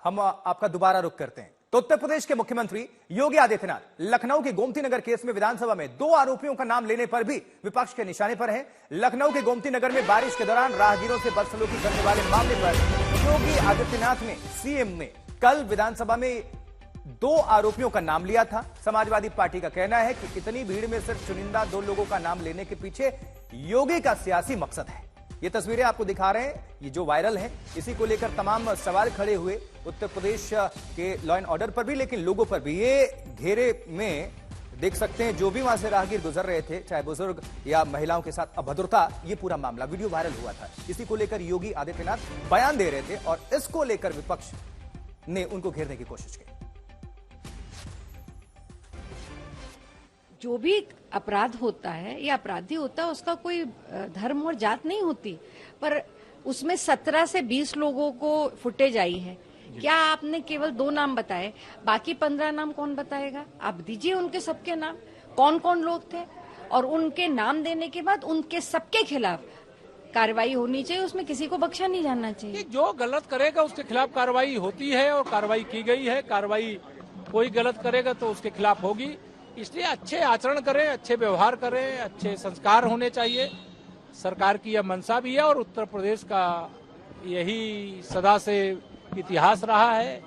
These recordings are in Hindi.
हम आपका दोबारा रुख करते हैं। तो उत्तर प्रदेश के मुख्यमंत्री योगी आदित्यनाथ लखनऊ के गोमती नगर केस में विधानसभा में 2 आरोपियों का नाम लेने पर भी विपक्ष के निशाने पर हैं। लखनऊ के गोमती नगर में बारिश के दौरान राहगीरों से बदसलूकी करने वाले मामले पर योगी आदित्यनाथ ने सीएम ने कल विधानसभा में 2 आरोपियों का नाम लिया था। समाजवादी पार्टी का कहना है कि इतनी भीड़ में सिर्फ चुनिंदा 2 लोगों का नाम लेने के पीछे योगी का सियासी मकसद है। ये तस्वीरें आपको दिखा रहे हैं, ये जो वायरल है, इसी को लेकर तमाम सवाल खड़े हुए उत्तर प्रदेश के लॉ एंड ऑर्डर पर भी, लेकिन लोगों पर भी। ये घेरे में देख सकते हैं जो भी वहां से राहगीर गुजर रहे थे, चाहे बुजुर्ग या महिलाओं के साथ अभद्रता, ये पूरा मामला वीडियो वायरल हुआ था। इसी को लेकर योगी आदित्यनाथ बयान दे रहे थे और इसको लेकर विपक्ष ने उनको घेरने की कोशिश की। जो भी अपराध होता है या अपराधी होता है, उसका कोई धर्म और जात नहीं होती, पर उसमें 17 से 20 लोगों को फुटेज आई है। क्या आपने केवल 2 नाम बताए, बाकी 15 नाम कौन बताएगा? आप दीजिए उनके सबके नाम, कौन कौन लोग थे, और उनके नाम देने के बाद उनके सबके खिलाफ कार्रवाई होनी चाहिए। उसमें किसी को बख्शा नहीं जाना चाहिए। जो गलत करेगा उसके खिलाफ कार्रवाई होती है और कार्रवाई की गई है। कार्रवाई कोई गलत करेगा तो उसके खिलाफ होगी। इसलिए अच्छे आचरण करें, अच्छे व्यवहार करें, अच्छे संस्कार होने चाहिए। सरकार की यह मंशा भी है और उत्तर प्रदेश का यही सदा से इतिहास रहा है,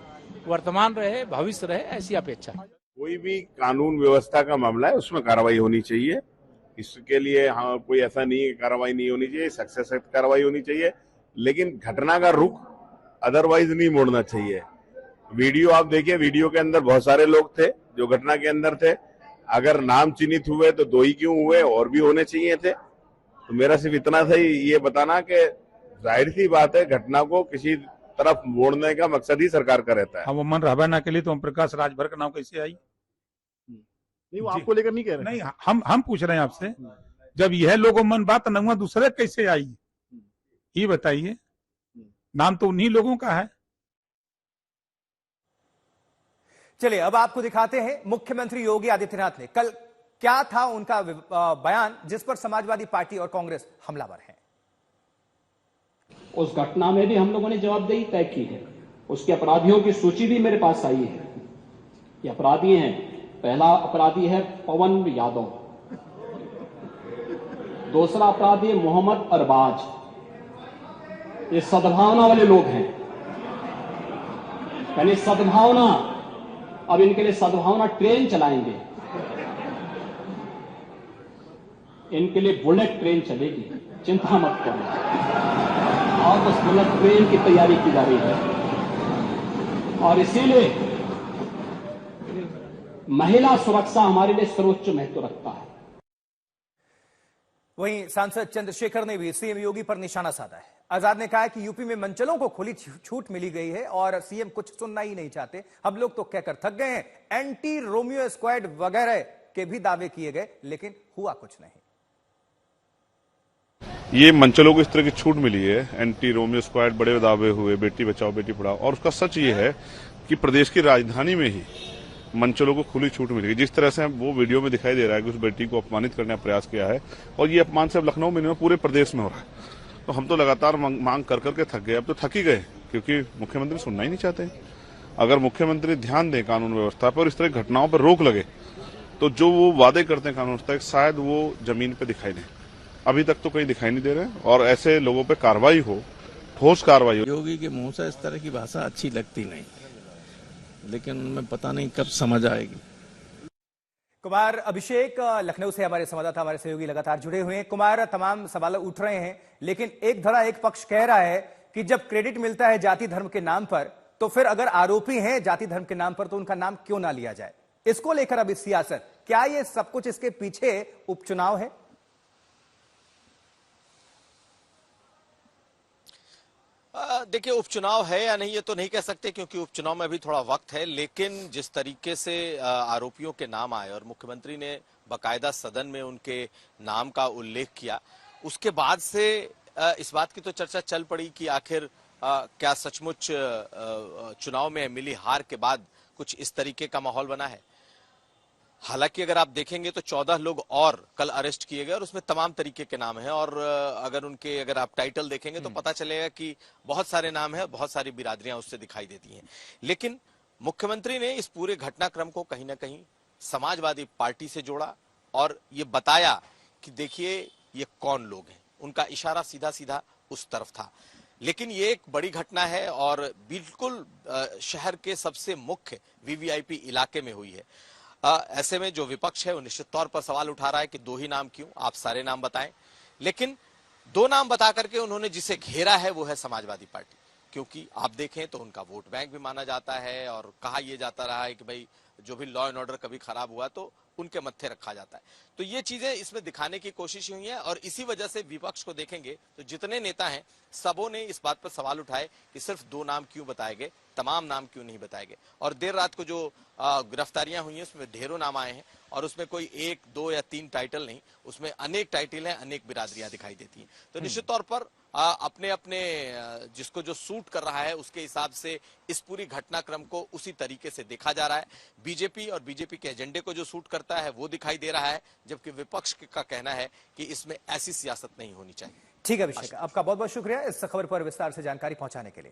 वर्तमान रहे, भविष्य रहे, ऐसी अपेक्षा। कोई भी कानून व्यवस्था का मामला है, उसमें कार्रवाई होनी चाहिए। इसके लिए हाँ, कोई ऐसा नहीं है कार्रवाई नहीं होनी चाहिए, सख्त से सख्त कार्रवाई होनी चाहिए, लेकिन घटना का रुख अदरवाइज नहीं मोड़ना चाहिए। वीडियो आप देखिए, वीडियो के अंदर बहुत सारे लोग थे जो घटना के अंदर थे। अगर नाम चिन्हित हुए तो 2 ही क्यों हुए, और भी होने चाहिए थे। तो मेरा सिर्फ इतना था ये बताना कि जाहिर सी बात है, घटना को किसी तरफ मोड़ने का मकसद ही सरकार का रहता है। हम अमन रहबाना के लिए तो ओम प्रकाश राजभर का नाम कैसे आई? नहीं, वो आपको लेकर नहीं कह रहे। नहीं, हम पूछ रहे हैं आपसे, जब यह लोगों मन बात नंगा दूसरे कैसे आई, ये बताइए। नाम तो उन्हीं लोगों का है। चलिए अब आपको दिखाते हैं मुख्यमंत्री योगी आदित्यनाथ ने कल क्या था उनका बयान, जिस पर समाजवादी पार्टी और कांग्रेस हमलावर हैं। उस घटना में भी हम लोगों ने जवाबदेही तय की है। उसके अपराधियों की सूची भी मेरे पास आई है। ये अपराधी हैं। पहला अपराधी है पवन यादव, दूसरा अपराधी है मोहम्मद अरबाज। ये सद्भावना वाले लोग हैं, यानी सद्भावना। अब इनके लिए सद्भावना ट्रेन चलाएंगे, इनके लिए बुलेट ट्रेन चलेगी, चिंता मत करो। और उस बुलेट ट्रेन की तैयारी की जा रही है, और इसीलिए महिला सुरक्षा हमारे लिए सर्वोच्च महत्व रखता है। वहीं सांसद चंद्रशेखर ने भी सीएम योगी पर निशाना साधा है। आजाद ने कहा कि यूपी में मंचलों को खुली छूट मिली गई है और सीएम कुछ सुनना ही नहीं चाहते। हम लोग तो कहकर थक गए हैं। एंटी रोमियो स्क्वाड वगैरह के भी दावे किए गए, लेकिन हुआ कुछ नहीं। ये मंचलों को इस तरह की छूट मिली है, एंटी रोमियो स्क्वाड, बड़े दावे हुए, बेटी बचाओ बेटी पढ़ाओ, और उसका सच ये है कि प्रदेश की राजधानी में ही मंचलों को खुली छूट मिली। जिस तरह से वो वीडियो में दिखाई दे रहा है कि उस बेटी को अपमानित करने का प्रयास किया है, और ये अपमान सिर्फ लखनऊ में नहीं, पूरे प्रदेश में हो रहा है। तो हम तो लगातार मांग कर करके थक गए, अब तो थक ही गए, क्योंकि मुख्यमंत्री सुनना ही नहीं चाहते। अगर मुख्यमंत्री ध्यान दें कानून व्यवस्था पर और इस तरह की घटनाओं पर रोक लगे, तो जो वो वादे करते हैं कानून व्यवस्था, शायद वो जमीन पर दिखाई दें। अभी तक तो कहीं दिखाई नहीं दे रहे, और ऐसे लोगों पर कार्रवाई हो, ठोस कार्रवाई हो। योगी के मुंह से इस तरह की भाषा अच्छी लगती नहीं, लेकिन उनमें पता नहीं कब समझ आएगी। कुमार अभिषेक लखनऊ से हमारे संवाददाता, हमारे सहयोगी लगातार जुड़े हुए हैं। कुमार, तमाम सवाल उठ रहे हैं, लेकिन एक धड़ा एक पक्ष कह रहा है कि जब क्रेडिट मिलता है जाति धर्म के नाम पर, तो फिर अगर आरोपी हैं जाति धर्म के नाम पर, तो उनका नाम क्यों ना लिया जाए। इसको लेकर अभी सियासत, क्या ये सब कुछ इसके पीछे उपचुनाव है? देखिए, उपचुनाव है या नहीं ये तो नहीं कह सकते, क्योंकि उपचुनाव में अभी थोड़ा वक्त है। लेकिन जिस तरीके से आरोपियों के नाम आए और मुख्यमंत्री ने बाकायदा सदन में उनके नाम का उल्लेख किया, उसके बाद से इस बात की तो चर्चा चल पड़ी कि आखिर क्या सचमुच चुनाव में मिली हार के बाद कुछ इस तरीके का माहौल बना है। हालांकि अगर आप देखेंगे तो 14 लोग और कल अरेस्ट किए गए और उसमें तमाम तरीके के नाम हैं और अगर आप टाइटल देखेंगे तो पता चलेगा कि बहुत सारे नाम हैं, बहुत सारी बिरादरियां उससे दिखाई देती हैं। लेकिन मुख्यमंत्री ने इस पूरे घटनाक्रम को कहीं ना कहीं समाजवादी पार्टी से जोड़ा और ये बताया कि देखिए ये कौन लोग हैं। उनका इशारा सीधा सीधा उस तरफ था। लेकिन ये एक बड़ी घटना है और बिल्कुल शहर के सबसे मुख्य वीवीआईपी इलाके में हुई है। ऐसे में जो विपक्ष है वो निश्चित तौर पर सवाल उठा रहा है कि दो ही नाम क्यों, आप सारे नाम बताएं। लेकिन दो नाम बता करके उन्होंने जिसे घेरा है वो है समाजवादी पार्टी, क्योंकि आप देखें तो उनका वोट बैंक भी माना जाता है और कहा यह जाता रहा है कि भाई जो भी लॉ एंड ऑर्डर कभी खराब हुआ तो उनके मत्थे रखा जाता है। तो ये चीजें इसमें दिखाने की कोशिश हुई है और इसी वजह से विपक्ष को देखेंगे तो जितने नेता हैं सबों ने इस बात पर सवाल उठाए कि सिर्फ दो नाम क्यों बताए गए, तमाम नाम क्यों नहीं बताए गए। और देर रात को जो गिरफ्तारियां हुई हैं उसमें ढेरों नाम आए हैं और उसमें कोई 1, 2 या 3 टाइटल नहीं, उसमें अनेक टाइटल हैं, अनेक बिरादरियां दिखाई देती हैं। तो निश्चित तौर पर अपने अपने जिसको जो सूट कर रहा है उसके हिसाब से इस पूरी घटनाक्रम को उसी तरीके से देखा जा रहा है। बीजेपी और बीजेपी के एजेंडे को जो सूट करता है वो दिखाई दे रहा है, जबकि विपक्ष का कहना है कि इसमें ऐसी सियासत नहीं होनी चाहिए। ठीक है अभिषेक, आपका बहुत बहुत शुक्रिया इस खबर पर विस्तार से जानकारी पहुंचाने के लिए।